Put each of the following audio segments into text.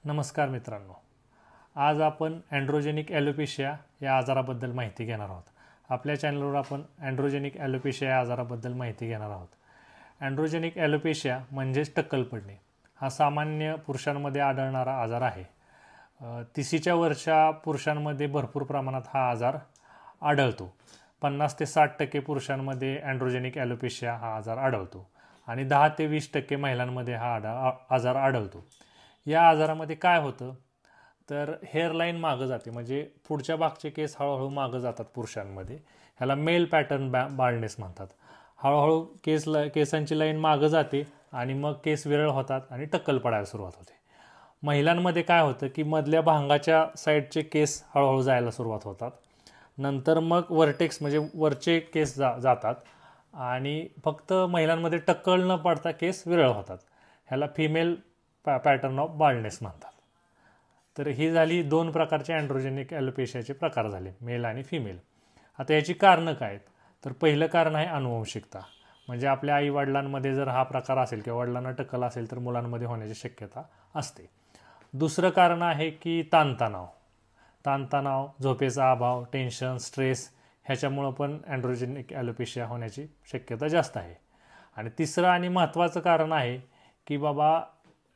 नमस्कार मित्रांनो. आज आपण अँड्रोजेनिक ॲलोपेशिया या आजाराबद्दल माहिती घेणार आहोत. आपल्या चॅनलवर आपण अँड्रोजेनिक ॲलोपेशिया या आजाराबद्दल माहिती घेणार आहोत. अँड्रोजेनिक ॲलोपेशिया म्हणजेच टक्कल पडणे हा सामान्य पुरुषांमध्ये आढळणारा आजार आहे. 30च्या वरच्या पुरुषांमध्ये भरपूर प्रमाणात हा आजार आढळतो. 50 ते 60% पुरुषांमध्ये अँड्रोजेनिक ॲलोपेशिया हा आजार आढळतो आणि 10 ते 20% महिलांमध्ये हा आजार आढळतो. या आजारामध्ये काय होतं तर हेअरलाईन मागं जाते, म्हणजे पुढच्या भागचे केस हळूहळू मागं जातात पुरुषांमध्ये. ह्याला मेल पॅटर्न बाल्डनेस म्हणतात. हळूहळू केसांची लाईन मागं जाते आणि मग केस विरळ होतात आणि टक्कल पडायला सुरुवात होते. महिलांमध्ये काय होतं की मधल्या भांगाच्या साईडचे केस हळूहळू जायला सुरुवात होतात. नंतर मग वर्टेक्स म्हणजे वरचे केस जातात आणि फक्त महिलांमध्ये टक्कल न पडता केस विरळ होतात. ह्याला फिमेल पॅटर्न ऑफ बाल्डनेस म्हणतात. तर ही झाली दोन प्रकारचे अँड्रोजेनिक ॲलोपेशियाचे प्रकार झाले, मेल आणि फिमेल. आता याची कारणं काय आहेत तर पहिलं कारण आहे अनुवंशिकता. म्हणजे आपल्या आईवडिलांमध्ये जर हा प्रकार असेल किंवा वडिलांना टक्कल असेल तर मुलांमध्ये होण्याची शक्यता असते. दुसरं कारण आहे की ताणतणाव, झोपेचा अभाव, टेन्शन, स्ट्रेस ह्याच्यामुळं पण अँड्रोजेनिक ॲलोपेशिया होण्याची शक्यता जास्त आहे. आणि तिसरं आणि महत्त्वाचं कारण आहे की बाबा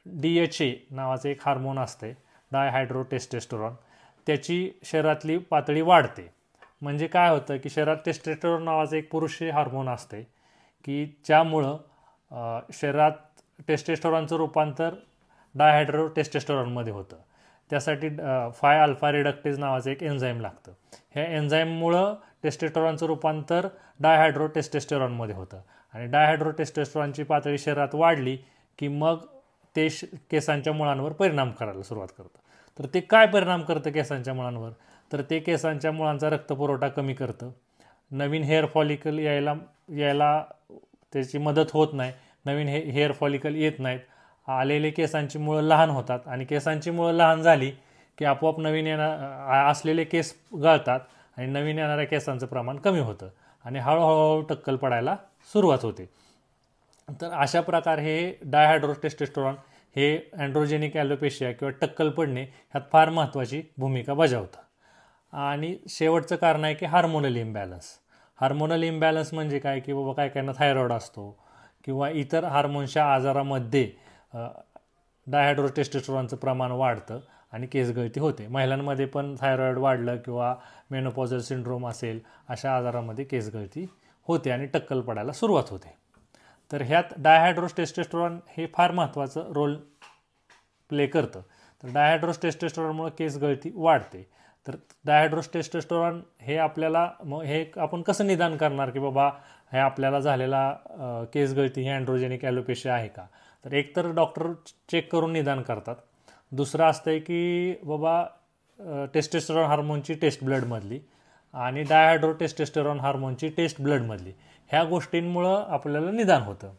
DHA नावाचं एक हार्मोन असते, डायहायड्रोटेस्टेस्टेरॉन, त्याची शरीरातली पातळी वाढते. म्हणजे काय होतं की शरीरात टेस्टेस्टेरॉन नावाचं एक पुरुषी हार्मोन असते की ज्यामुळं शरीरात टेस्टेस्टेरॉनचं रूपांतर डायहायड्रोटेस्टेस्टेरॉनमध्ये होतं. त्यासाठी 5 अल्फा रिडक्टेज नावाचं एक एन्झाईम लागतं. ह्या एन्झाईममुळं टेस्टेस्टेरॉनचं रूपांतर डायहायड्रोटेस्टेस्टेरॉनमध्ये होतं आणि डायहायड्रोटेस्टेस्टेरॉनची पातळी शरीरात वाढली की मग ते केसांच्या मुळांवर परिणाम करायला सुरुवात करतं. तर ते काय परिणाम करतं केसांच्या मुळांवर तर ते केसांच्या मुळांचा रक्तपुरवठा कमी करतं. नवीन हेअर फॉलिकल यायला त्याची मदत होत नाही. नवीन हेअर फॉलिकल येत नाहीत. आलेले केसांची मुळं लहान होतात आणि केसांची मुळं लहान झाली की आपोआप नवीन असलेले केस गळतात आणि नवीन येणाऱ्या केसांचं प्रमाण कमी होतं आणि हळूहळू टक्कल पडायला सुरुवात होते. तर अशा प्रकारे हे डायहायड्रोटेस्टेस्टेरॉन हे अँड्रोजेनिक ॲलोपेशिया किंवा टक्कल पडणे ह्यात फार महत्त्वाची भूमिका बजावतं. आणि शेवटचं कारण आहे की हार्मोनल इम्बॅलन्स म्हणजे काय की बाबा काय कायना थायरॉइड असतो किंवा इतर हार्मोन्सच्या आजारामध्ये डायहायड्रोटेस्टेस्टेरॉनचं प्रमाण वाढतं आणि केसगळती होते. महिलांमध्ये पण थायरॉइड वाढलं किंवा मेनोपॉझल सिंड्रोम असेल अशा आजारामध्ये केसगळती होते आणि टक्कल पडायला सुरुवात होते. तर ह्यात डायहायड्रोटेस्टेस्टेरॉन हे फार महत्त्वाचं रोल प्ले करतं. तर डायहायड्रोटेस्टेस्टेरॉनमुळे केस गळती वाढते. तर डायहायड्रोटेस्टेस्टेरॉन हे आपल्याला मग हे आपण कसं निदान करणार की बाबा हे आपल्याला झालेला केस गळती ही अँड्रोजेनिक ॲलोपेशिया आहे का. तर एकतर डॉक्टर चेक करून निदान करतात. दुसरं असतं आहे की बाबा टेस्टेस्टेरॉन हार्मोनची टेस्ट ब्लडमधली आणि डायहायड्रोटेस्टेस्टेरॉन हार्मोनची टेस्ट ब्लडमधली ह्या गोष्टींमुळं आपल्याला निदान होतं.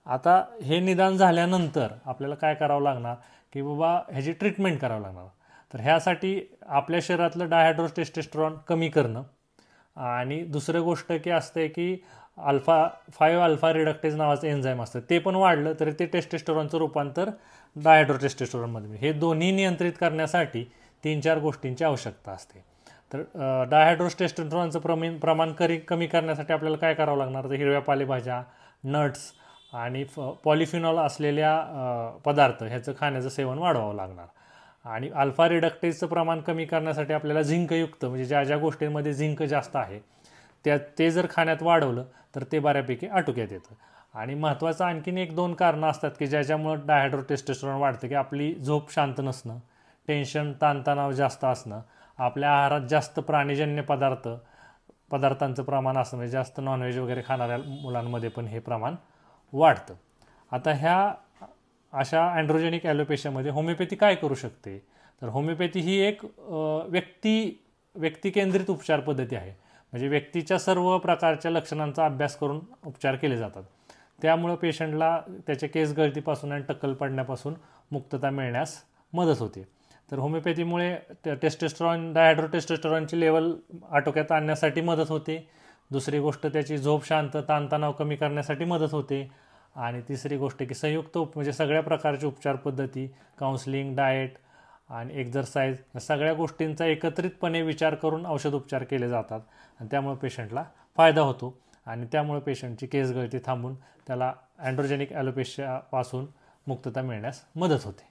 आता हे निदान झाल्यानंतर आपल्याला काय करावं लागणार की बाबा ह्याची ट्रीटमेंट करावं लागणार. तर ह्यासाठी आपल्या शरीरातलं डायहायड्रोटेस्टेस्टेरॉन कमी करणं आणि दुसरं गोष्ट की असते की 5 अल्फा रिडक्टेज नावाचं एन्झाईम असतं, ते पण वाढलं तरी ते टेस्टेस्टेरॉनचं रूपांतर डायहायड्रोटेस्टेस्टेरॉनमध्ये. हे दोन्ही नियंत्रित करण्यासाठी 3-4 गोष्टींची आवश्यकता असते. तर डायहायड्रोटेस्टेस्टेरॉनचं प्रमाण कमी करण्यासाठी आपल्याला काय करावं लागणार तर हिरव्या पालेभाज्या, नट्स आणि पॉलिफिनॉल असलेल्या पदार्थ ह्याचं खाण्याचं सेवन वाढवावं लागणार. आणि अल्फा रिडक्टेजचं प्रमाण कमी करण्यासाठी आपल्याला झिंकयुक्त म्हणजे ज्या ज्या गोष्टींमध्ये झिंक जास्त आहे ते जर खाण्यात वाढवलं तर ते बऱ्यापैकी आटोक्यात येतं. आणि महत्त्वाचं आणखीन 1-2 कारणं असतात की ज्याच्यामुळं डायहायड्रोटेस्टेस्टेरॉन वाढतं की आपली झोप शांत नसणं, टेन्शन, ताणतणाव जास्त असणं, आपल्या आहारात जास्त प्राणीजन्य पदार्थांचं प्रमाण असणं, म्हणजे जास्त नॉनव्हेज वगैरे खाणाऱ्या मुलांमध्ये पण हे प्रमाण वाढतं. आता ह्या अशा अँड्रोजेनिक ॲलोपेशियामध्ये होमिओपॅथी काय करू शकते तर होमिओपॅथी ही एक व्यक्तिकेंद्रित उपचार पद्धती आहे. म्हणजे व्यक्तीच्या सर्व प्रकारच्या लक्षणांचा अभ्यास करून उपचार केले जातात. त्यामुळं पेशंटला त्याच्या केस गळतीपासून आणि टक्कल पडण्यापासून मुक्तता मिळण्यास मदत होते. तर होमिओपॅथीमुळे डायहायड्रोटेस्टेस्टेरॉनची लेवल आटोक्यात आणण्यासाठी मदत होते. दुसरी गोष्ट त्याची झोप शांत, ताणतणाव कमी करण्यासाठी मदत होते आणि तिसरी गोष्ट की संयुक्त म्हणजे सगळ्या प्रकारच्या उपचार पद्धती, काउन्सिलिंग, डाएट आणि एक्झरसाइज या सगळ्या गोष्टींचा एकत्रितपणे विचार करून औषधोपचार केले जातात आणि त्यामुळे पेशंटला फायदा होतो आणि त्यामुळे पेशंटची केस गळती थांबून त्याला अँड्रोजेनिक ॲलोपेशियापासून मुक्तता मिळण्यास मदत होते.